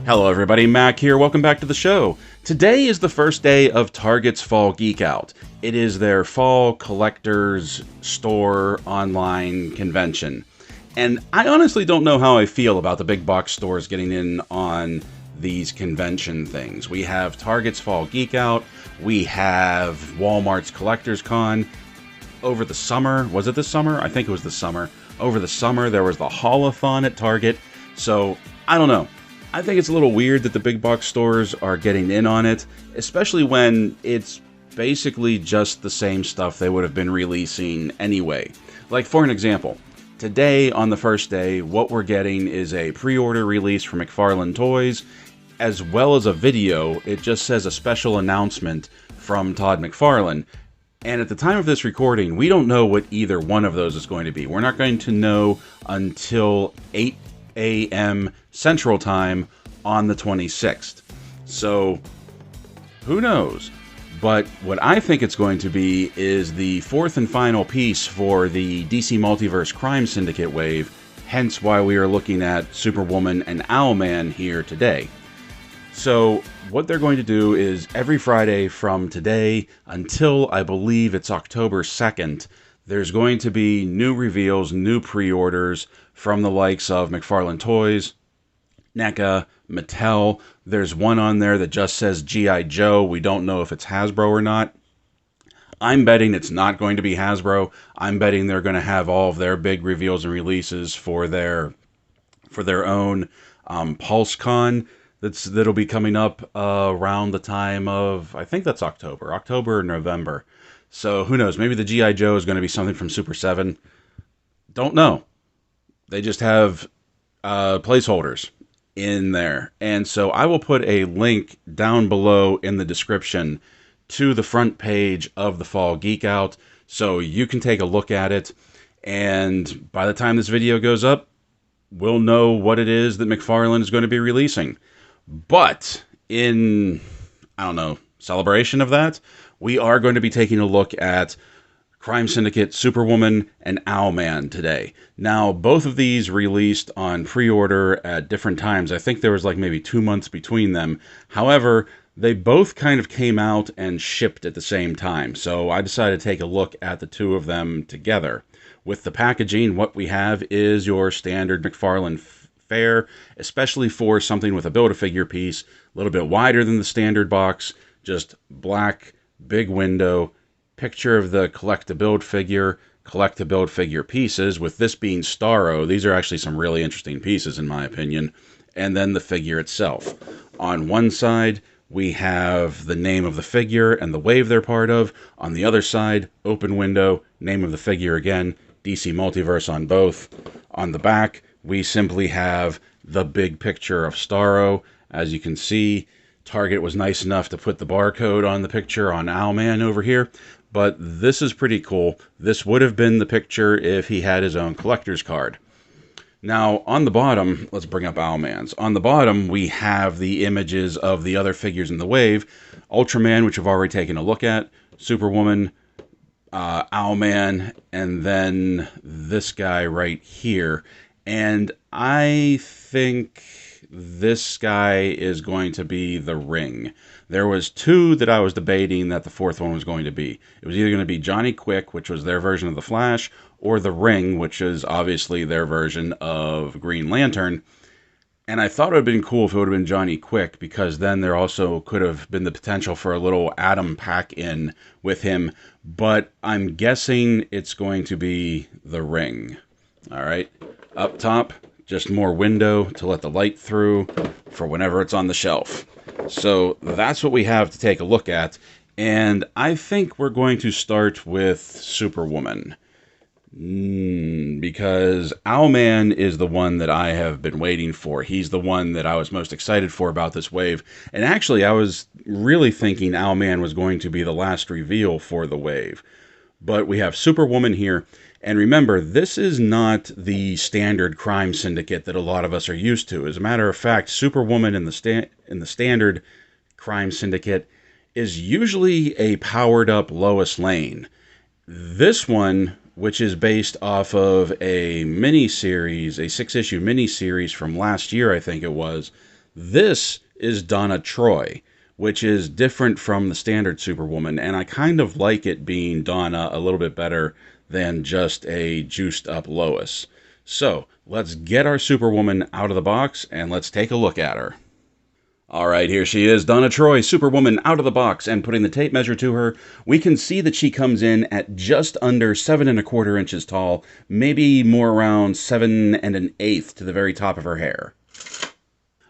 Hello everybody, Mac here, welcome back to the show. Today is the first day of Target's Fall Geek Out. It is their fall collectors store online convention. And I honestly don't know how I feel about the big box stores getting in on these convention things. We have Target's Fall Geek Out, we have Walmart's Collectors Con. Over the summer, was it this summer? I think it was this summer. Over the summer there was the Haul-a-thon at Target. So, I don't know. I think it's a little weird that the big box stores are getting in on it, especially when it's basically just the same stuff they would have been releasing anyway. Like, for an example, today, on the first day, what we're getting is a pre-order release for McFarlane Toys, as well as a video. It just says a special announcement from Todd McFarlane. And at the time of this recording, we don't know what either one of those is going to be. We're not going to know until 8 a.m. Central Time on the 26th. So, who knows? But what I think it's going to be is the fourth and final piece for the DC Multiverse Crime Syndicate wave, hence why we are looking at Superwoman and Owlman here today. So, what they're going to do is every Friday from today until I believe it's October 2nd, there's going to be new reveals, new pre-orders from the likes of McFarlane Toys, NECA, Mattel. There's one on there that just says G.I. Joe. We don't know if it's Hasbro or not. I'm betting it's not going to be Hasbro. I'm betting they're going to have all of their big reveals and releases for their own PulseCon that'll be coming up around the time of, I think that's October or November. So who knows? Maybe the G.I. Joe is going to be something from Super 7. Don't know. They just have placeholders in there. And so I will put a link down below in the description to the front page of the Fall Geek Out so you can take a look at it. And by the time this video goes up, we'll know what it is that McFarlane is going to be releasing. But in, I don't know, celebration of that, we are going to be taking a look at Crime Syndicate, Superwoman, and Owlman today. Now, both of these released on pre-order at different times. I think there was like maybe 2 months between them. However, they both kind of came out and shipped at the same time. So I decided to take a look at the two of them together. With the packaging, what we have is your standard McFarlane fare, especially for something with a Build-A-Figure piece, a little bit wider than the standard box, just black, big window, picture of the collect-to-build figure pieces, with this being Starro. These are actually some really interesting pieces in my opinion. And then the figure itself. On one side, we have the name of the figure and the wave they're part of. On the other side, open window, name of the figure again, DC Multiverse on both. On the back, we simply have the big picture of Starro. As you can see, Target was nice enough to put the barcode on the picture on Owlman over here, but this is pretty cool. This would have been the picture if he had his own collector's card. Now, on the bottom, let's bring up Owlman's. On the bottom, we have the images of the other figures in the wave. Ultraman, which we've already taken a look at, Superwoman, Owlman, and then this guy right here. And I think this guy is going to be the Ring. There was two that I was debating that the fourth one was going to be. It was either going to be Johnny Quick, which was their version of the Flash, or the Ring, which is obviously their version of Green Lantern. And I thought it would have been cool if it would have been Johnny Quick, because then there also could have been the potential for a little Atom pack-in with him. But I'm guessing it's going to be the Ring. All right. Up top, just more window to let the light through for whenever it's on the shelf. So that's what we have to take a look at. And I think we're going to start with Superwoman. Because Owlman is the one that I have been waiting for. He's the one that I was most excited for about this wave. And actually, I was really thinking Owlman was going to be the last reveal for the wave. But we have Superwoman here. And remember, this is not the standard Crime Syndicate that a lot of us are used to. As a matter of fact, Superwoman in the standard Crime Syndicate is usually a powered-up Lois Lane. This one, which is based off of a mini-series, a 6-issue mini-series from last year, I think it was, This is Donna Troy, which is different from the standard Superwoman, and I kind of like it being Donna a little bit better than just a juiced up Lois. So let's get our Superwoman out of the box and let's take a look at her. All right, here she is, Donna Troy, Superwoman, out of the box, and putting the tape measure to her, we can see that she comes in at just under 7¼ inches tall, maybe more around 7 1/8 to the very top of her hair.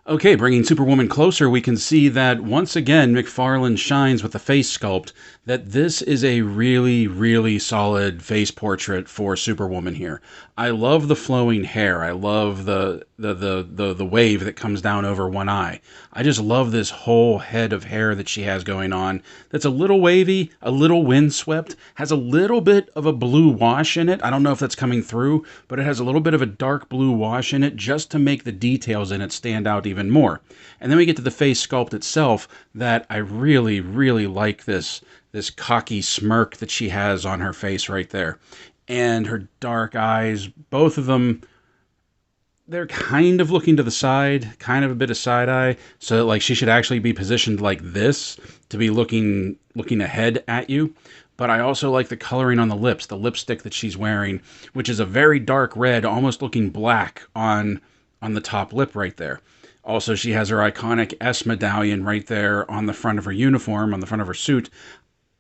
Okay, bringing Superwoman closer, we can see that once again McFarlane shines with the face sculpt, that this is a really, really solid face portrait for Superwoman here. I love the flowing hair. I love the wave that comes down over one eye. I just love this whole head of hair that she has going on. That's a little wavy, a little windswept, has a little bit of a blue wash in it. I don't know if that's coming through, but it has a little bit of a dark blue wash in it just to make the details in it stand out even more. And then we get to the face sculpt itself, that I really, really like this cocky smirk that she has on her face right there. And her dark eyes, both of them, they're kind of looking to the side, kind of a bit of side eye, so that like she should actually be positioned like this to be looking ahead at you. But I also like the coloring on the lips, the lipstick that she's wearing, which is a very dark red, almost looking black on the top lip right there. Also, she has her iconic S medallion right there on the front of her uniform, on the front of her suit.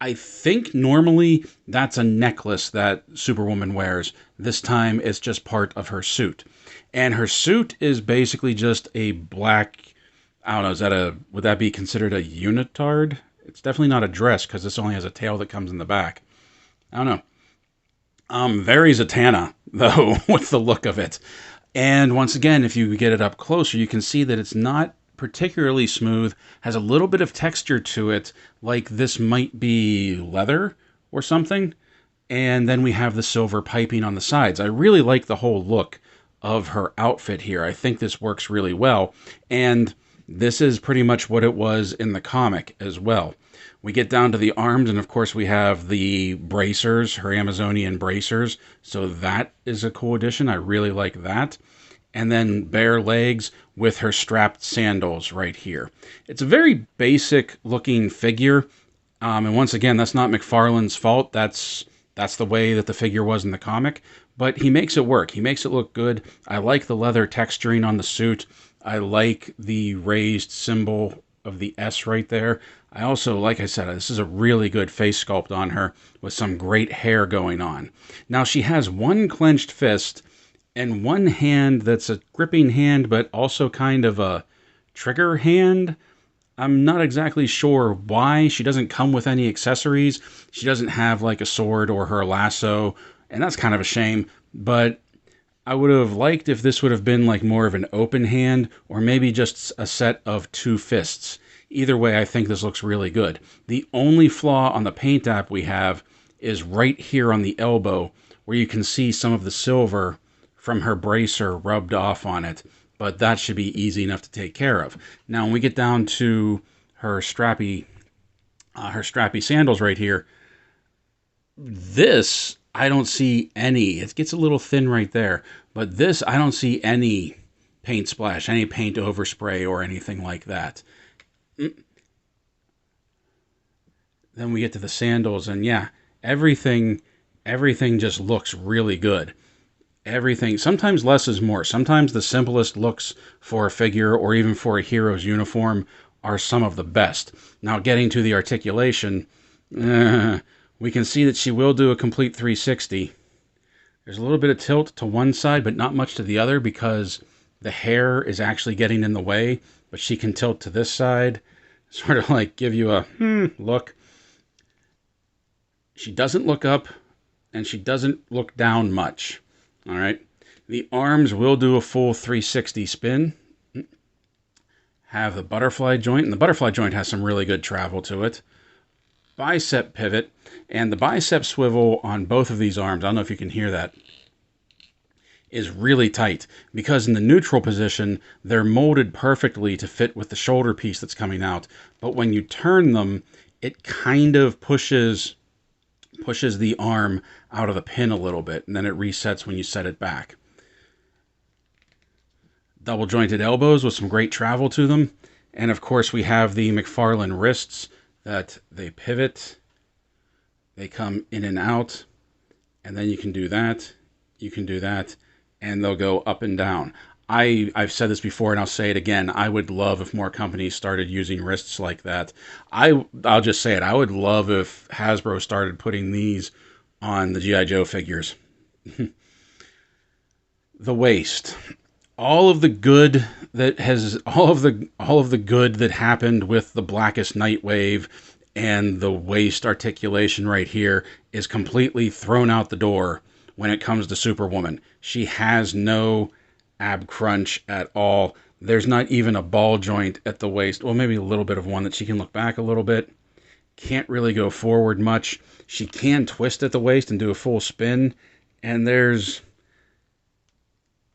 I think normally that's a necklace that Superwoman wears. This time it's just part of her suit. And her suit is basically just a black, I don't know, would that be considered a unitard? It's definitely not a dress because this only has a tail that comes in the back. I don't know. Very Zatanna, though, with the look of it. And once again, if you get it up closer, you can see that it's not particularly smooth, has a little bit of texture to it, like this might be leather or something. And then we have the silver piping on the sides. I really like the whole look of her outfit here. I think this works really well. And this is pretty much what it was in the comic as well. We get down to the arms, and of course we have the bracers, her Amazonian bracers. So that is a cool addition. I really like that. And then bare legs with her strapped sandals right here. It's a very basic looking figure. And once again, that's not McFarlane's fault. That's the way that the figure was in the comic. But he makes it work. He makes it look good. I like the leather texturing on the suit. I like the raised symbol of the S right there. I also, like I said, this is a really good face sculpt on her with some great hair going on. Now, she has one clenched fist and one hand that's a gripping hand, but also kind of a trigger hand. I'm not exactly sure why. She doesn't come with any accessories. She doesn't have like a sword or her lasso, and that's kind of a shame. But I would have liked if this would have been like more of an open hand, or maybe just a set of two fists. Either way, I think this looks really good. The only flaw on the paint app we have is right here on the elbow, where you can see some of the silver from her bracer rubbed off on it, but that should be easy enough to take care of. Now, when we get down to her strappy sandals right here, this, I don't see any. It gets a little thin right there, but this, I don't see any paint splash, any paint overspray or anything like that. Then we get to the sandals, and yeah, everything just looks really good. Everything, sometimes less is more. Sometimes the simplest looks for a figure or even for a hero's uniform are some of the best. Now, getting to the articulation, we can see that she will do a complete 360. There's a little bit of tilt to one side, but not much to the other because the hair is actually getting in the way, but she can tilt to this side, sort of like give you a look. She doesn't look up, and she doesn't look down much. All right. The arms will do a full 360 spin. Have the butterfly joint, and the butterfly joint has some really good travel to it. Bicep pivot, and the bicep swivel on both of these arms, I don't know if you can hear that, is really tight because in the neutral position, they're molded perfectly to fit with the shoulder piece that's coming out. But when you turn them, it kind of pushes the arm out of the pin a little bit, and then it resets when you set it back. Double jointed elbows with some great travel to them. And of course we have the McFarlane wrists that they pivot. They come in and out. And then you can do that. You can do that. And they'll go up and down. I've said this before and I'll say it again. I would love if more companies started using wrists like that. I'll just say it. I would love if Hasbro started putting these on the G.I. Joe figures. The waist. All of the good that happened with the Blackest Night wave and the waist articulation right here is completely thrown out the door when it comes to Superwoman. She has no ab crunch at all. There's not even a ball joint at the waist. Well, maybe a little bit of one that she can look back a little bit. Can't really go forward much. She can twist at the waist and do a full spin. And there's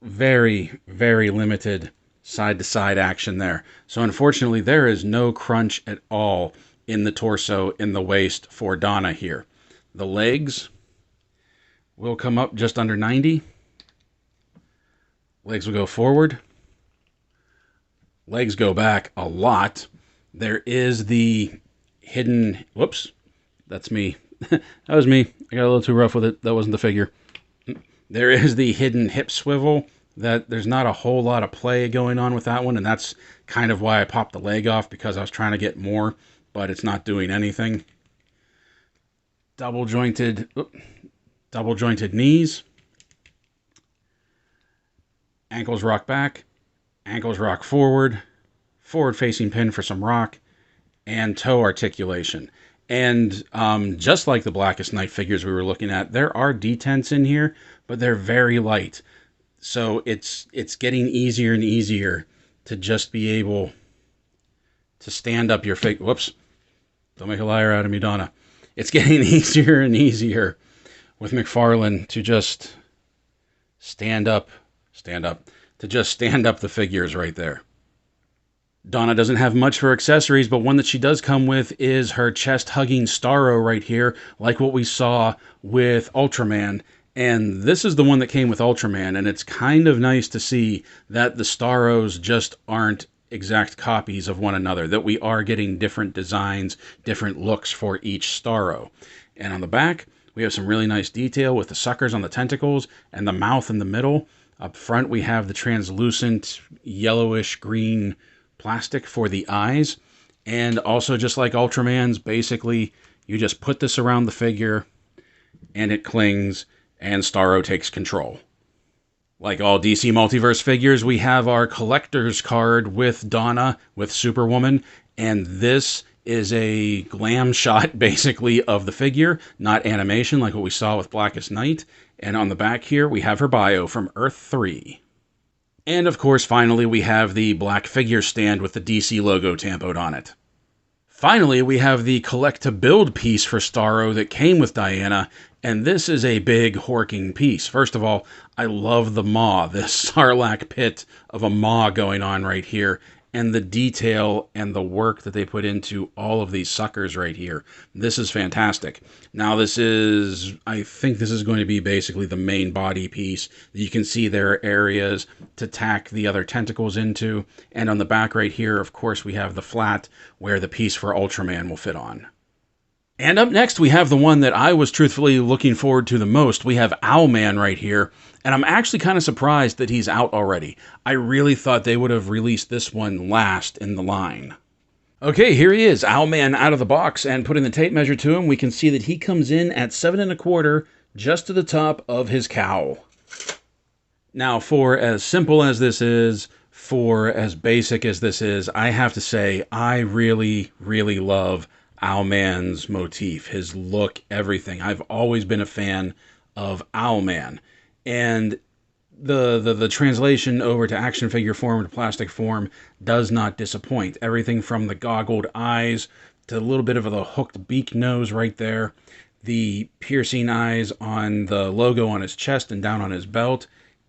very, very limited side-to-side action there. So unfortunately, there is no crunch at all in the torso, in the waist for Donna here. The legs will come up just under 90. Legs will go forward. Legs go back a lot. There is the hidden... Whoops. That's me. That was me. I got a little too rough with it. That wasn't the figure. There is the hidden hip swivel. That there's not a whole lot of play going on with that one, and that's kind of why I popped the leg off, because I was trying to get more, but it's not doing anything. Double jointed knees. Ankles rock back, ankles rock forward, forward facing pin for some rock, and toe articulation. And just like the Blackest Night figures we were looking at, there are detents in here, but they're very light. So it's getting easier and easier to just be able to stand up your figure. Whoops. Don't make a liar out of me, Donna. It's getting easier and easier with McFarlane to just stand up the figures right there. Donna doesn't have much for accessories, but one that she does come with is her chest-hugging Starro right here, like what we saw with Ultraman. And this is the one that came with Ultraman, and it's kind of nice to see that the Starros just aren't exact copies of one another, that we are getting different designs, different looks for each Starro. And on the back, we have some really nice detail with the suckers on the tentacles and the mouth in the middle. Up front, we have the translucent yellowish green plastic for the eyes. And also, just like Ultraman's, basically, you just put this around the figure and it clings, and Starro takes control. Like all DC Multiverse figures, we have our collector's card with Donna, with Superwoman, and this is a glam shot, basically, of the figure, not animation like what we saw with Blackest Night. And on the back here, we have her bio from Earth 3. And of course, finally, we have the black figure stand with the DC logo tampoed on it. Finally, we have the collect-to-build piece for Starro that came with Diana, and this is a big horking piece. First of all, I love the maw, this sarlacc pit of a maw going on right here, and the detail and the work that they put into all of these suckers right here. This is fantastic. Now I think this is going to be basically the main body piece. You can see there are areas to tack the other tentacles into, and on the back right here, of course, we have the flat where the piece for Ultraman will fit on. And up next, we have the one that I was truthfully looking forward to the most. We have Owlman right here, and I'm actually kind of surprised that he's out already. I really thought they would have released this one last in the line. Okay, here he is, Owlman out of the box, and putting the tape measure to him, we can see that he comes in at 7 1/4, just to the top of his cowl. Now, for as simple as this is, for as basic as this is, I have to say, I really, really love Owlman's motif, his look, everything. I've always been a fan of Owlman, and the translation over to action figure form, to plastic form, does not disappoint. Everything from the goggled eyes to a little bit of the hooked beak nose right there, the piercing eyes on the logo on his chest and down on his belt,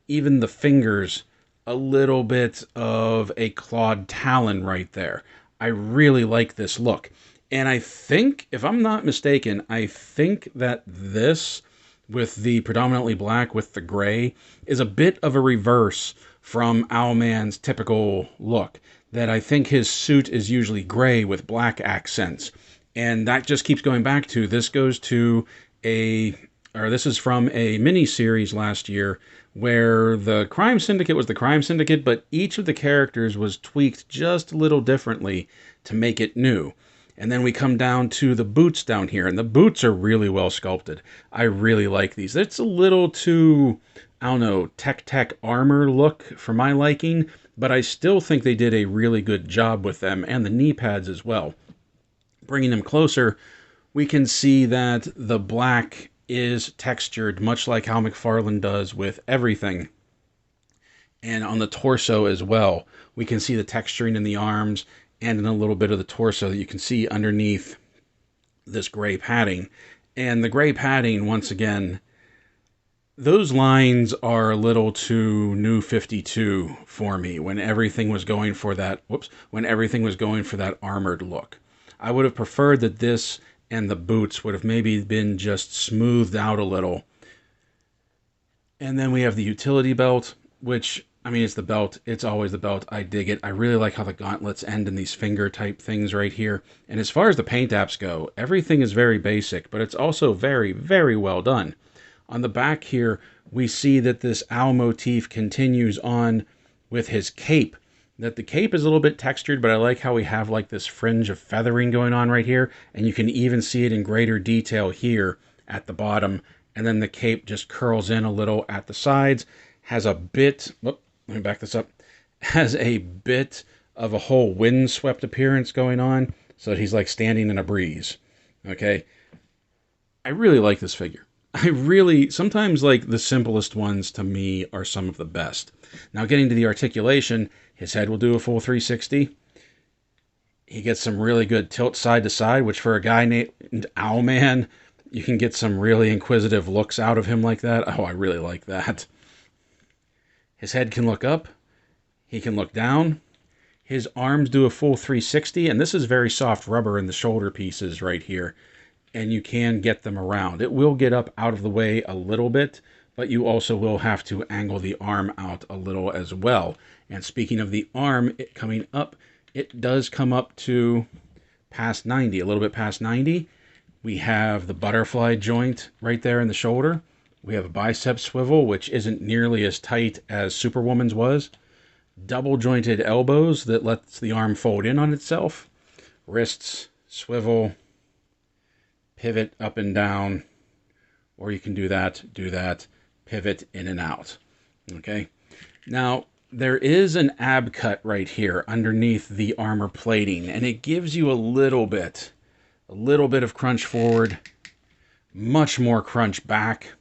even the fingers, a little bit of a clawed talon right there. I really like this look. And I think, if I'm not mistaken, I think that this, with the predominantly black with the gray, is a bit of a reverse from Owlman's typical look. That I think his suit is usually gray with black accents. And that just keeps going back to, this is from a mini-series last year where the Crime Syndicate was the Crime Syndicate, but each of the characters was tweaked just a little differently to make it new. And then we come down to the boots down here, and the boots are really well sculpted. I really like these. It's a little too, I don't know, tech armor look for my liking, but I still think they did a really good job with them, and the knee pads as well. Bringing them closer, we can see that the black is textured, much like how McFarlane does with everything. And on the torso as well, we can see the texturing in the arms and in a little bit of the torso that you can see underneath this gray padding. And the gray padding, once again, those lines are a little too New 52 for me when everything was going for that, armored look. I would have preferred that this and the boots would have maybe been just smoothed out a little. And then we have the utility belt, which, I mean, it's the belt. It's always the belt. I dig it. I really like how the gauntlets end in these finger type things right here. And as far as the paint apps go, everything is very basic, but it's also very, very well done. On the back here, we see that this owl motif continues on with his cape. That the cape is a little bit textured, but I like how we have like this fringe of feathering going on right here. And you can even see it in greater detail here at the bottom. And then the cape just curls in a little at the sides. Has a bit, let me back this up. Has a bit of a whole windswept appearance going on. So that he's like standing in a breeze. Okay. I really like this figure. Sometimes like the simplest ones to me are some of the best. Now getting to the articulation, his head will do a full 360. He gets some really good tilt side to side, which for a guy named Owlman, you can get some really inquisitive looks out of him like that. Oh, I really like that. His head can look up. He can look down. His arms do a full 360, and this is very soft rubber in the shoulder pieces right here. And you can get them around. It will get up out of the way a little bit, but you also will have to angle the arm out a little as well. And speaking of the arm, it coming up, it does come up to past 90, a little bit past 90. We have the butterfly joint right there in the shoulder. We have a bicep swivel, which isn't nearly as tight as Superwoman's was. Double jointed elbows that lets the arm fold in on itself. Wrists, swivel, pivot up and down, or you can do that, pivot in and out. Okay. Now, there is an ab cut right here underneath the armor plating, and it gives you a little bit of crunch forward, much more crunch back,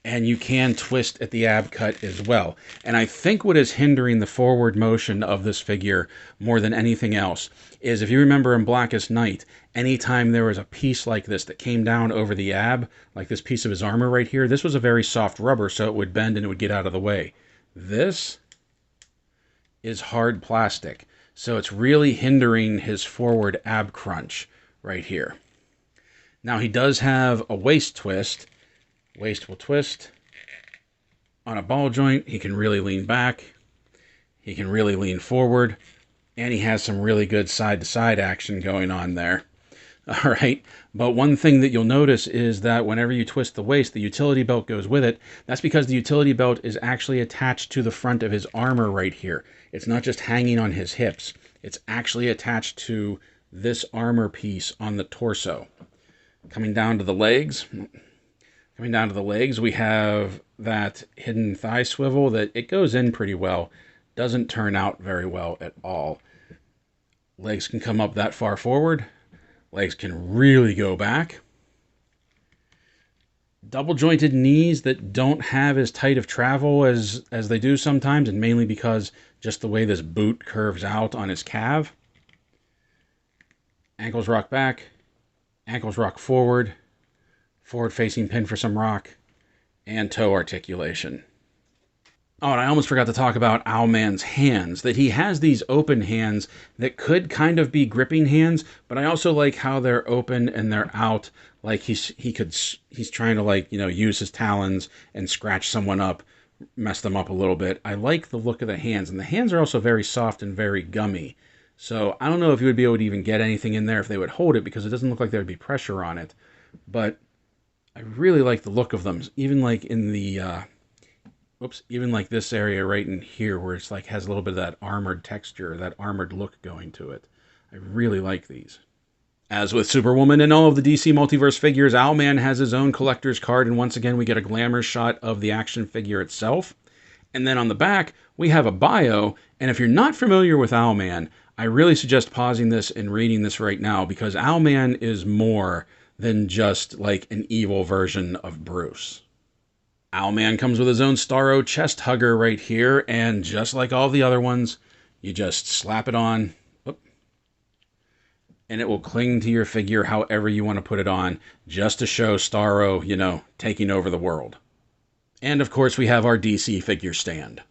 and you can twist at the ab cut as well. And I think what is hindering the forward motion of this figure more than anything else is, if you remember in Blackest Night, anytime there was a piece like this that came down over the ab, like this piece of his armor right here, this was a very soft rubber, so it would bend and it would get out of the way. This is hard plastic, so it's really hindering his forward ab crunch right here. Now he does have a waist twist. Waist will twist. On a ball joint, he can really lean back. He can really lean forward. And he has some really good side-to-side action going on there. All right. But one thing that you'll notice is that whenever you twist the waist, the utility belt goes with it. That's because the utility belt is actually attached to the front of his armor right here. It's not just hanging on his hips. It's actually attached to this armor piece on the torso. Coming down to the legs, we have that hidden thigh swivel that it goes in pretty well. Doesn't turn out very well at all. Legs can come up that far forward. Legs can really go back. Double jointed knees that don't have as tight of travel as they do sometimes, and mainly because just the way this boot curves out on his calf. Ankles rock back. Ankles rock forward. Forward facing pin for some rock. And toe articulation. Oh, and I almost forgot to talk about Owlman's hands, that he has these open hands that could kind of be gripping hands, but I also like how they're open and they're out, like he's trying to, like, use his talons and scratch someone up mess them up a little bit. I like the look of the hands, and the hands are also very soft and very gummy. So I don't know if you would be able to even get anything in there if they would hold it, because it doesn't look like there would be pressure on it. But I really like the look of them, even like in the, even like this area right in here where it's like has a little bit of that armored texture, that armored look going to it. I really like these. As with Superwoman and all of the DC Multiverse figures, Owlman has his own collector's card, and once again we get a glamour shot of the action figure itself. And then on the back, we have a bio, and if you're not familiar with Owlman, I really suggest pausing this and reading this right now, because Owlman is more than just like an evil version of Bruce. Owlman comes with his own Starro chest hugger right here, and just like all the other ones, you just slap it on, and it will cling to your figure however you want to put it on, just to show Starro, you know, taking over the world. And of course we have our DC figure stand.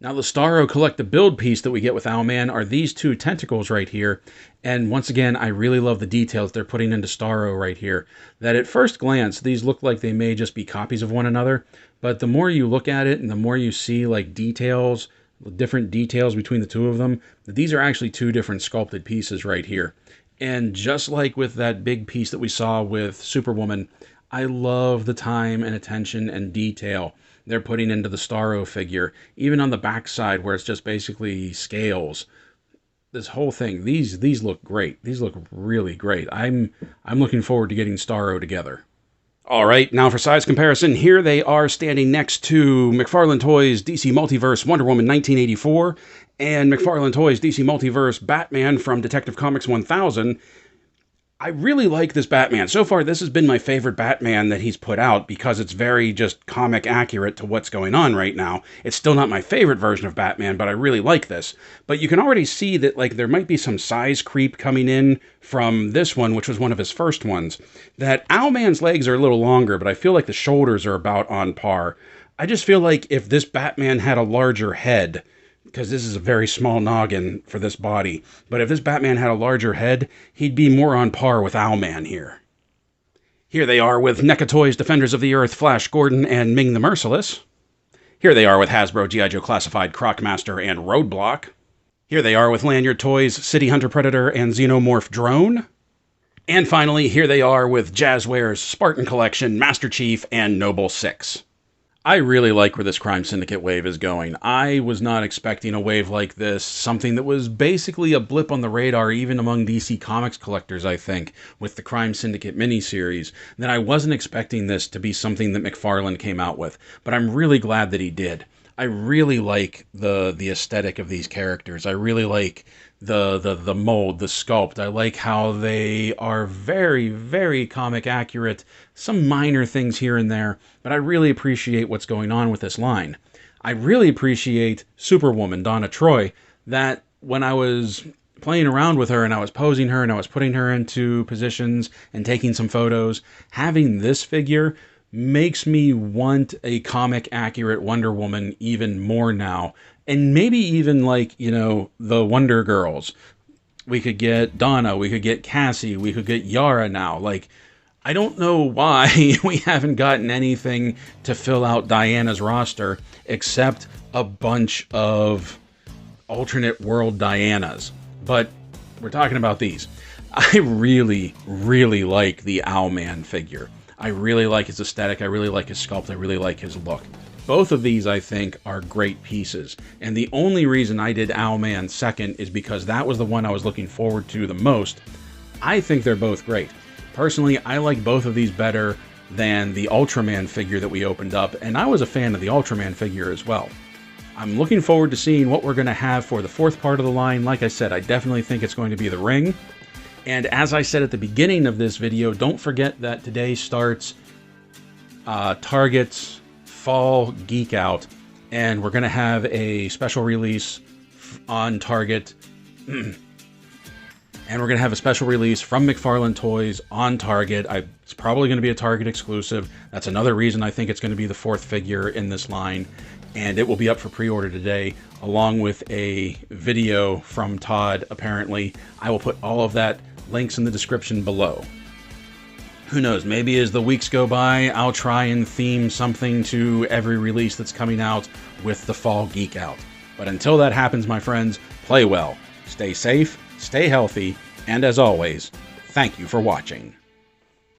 Now the Starro collect-to-build piece that we get with Owlman are these two tentacles right here, and once again I really love the details they're putting into Starro right here. That at first glance these look like they may just be copies of one another, but the more you look at it and the more you see like details, different details between the two of them, these are actually two different sculpted pieces right here. And just like with that big piece that we saw with Superwoman, I love the time and attention and detail they're putting into the Starro figure, even on the back side where it's just basically scales. This whole thing, these look great. These look really great. I'm looking forward to getting Starro together. All right, now for size comparison, here they are standing next to McFarlane Toys DC Multiverse Wonder Woman 1984 and McFarlane Toys DC Multiverse Batman from Detective Comics 1000. I really like this Batman. So far, this has been my favorite Batman that he's put out because it's very just comic accurate to what's going on right now. It's still not my favorite version of Batman, but I really like this. But you can already see that like there might be some size creep coming in from this one, which was one of his first ones. That Owlman's legs are a little longer, but I feel like the shoulders are about on par. I just feel like if this Batman had a larger head, because this is a very small noggin for this body, but if this Batman had a larger head, he'd be more on par with Owlman here. Here they are with NECA Toys Defenders of the Earth, Flash Gordon, and Ming the Merciless. Here they are with Hasbro G.I. Joe Classified, Crocmaster, and Roadblock. Here they are with Lanyard Toys, City Hunter Predator, and Xenomorph Drone. And finally, here they are with Jazzwares, Spartan Collection, Master Chief, and Noble Six. I really like where this Crime Syndicate wave is going. I was not expecting a wave like this, something that was basically a blip on the radar even among DC Comics collectors, I think, with the Crime Syndicate miniseries. That I wasn't expecting this to be something that McFarlane came out with, but I'm really glad that he did. I really like the aesthetic of these characters. I really like the mold, the sculpt. I like how they are very, very comic accurate. Some minor things here and there, but I really appreciate what's going on with this line. I really appreciate Superwoman, Donna Troy, that when I was playing around with her and I was posing her and I was putting her into positions and taking some photos, having this figure makes me want a comic accurate Wonder Woman even more now. And maybe even like, you know, the Wonder Girls. We could get Donna, we could get Cassie, we could get Yara now. Like, I don't know why we haven't gotten anything to fill out Diana's roster except a bunch of alternate world Dianas. But we're talking about these. I really, really like the Owlman figure. I really like his aesthetic, I really like his sculpt, I really like his look. Both of these, I think, are great pieces. And the only reason I did Owlman second is because that was the one I was looking forward to the most. I think they're both great. Personally, I like both of these better than the Ultraman figure that we opened up, and I was a fan of the Ultraman figure as well. I'm looking forward to seeing what we're going to have for the fourth part of the line. Like I said, I definitely think it's going to be the ring. And as I said at the beginning of this video, don't forget that today starts Target's Fall Geek Out, and we're going to have a special release on Target, and we're going to have a special release from McFarlane Toys on Target. It's probably going to be a Target exclusive. That's another reason I think it's going to be the fourth figure in this line, and it will be up for pre-order today, along with a video from Todd, apparently. I will put all of that links in the description below. Who knows, maybe as the weeks go by, I'll try and theme something to every release that's coming out with the Fall Geek Out. But until that happens, my friends, play well, stay safe, stay healthy, and as always, thank you for watching.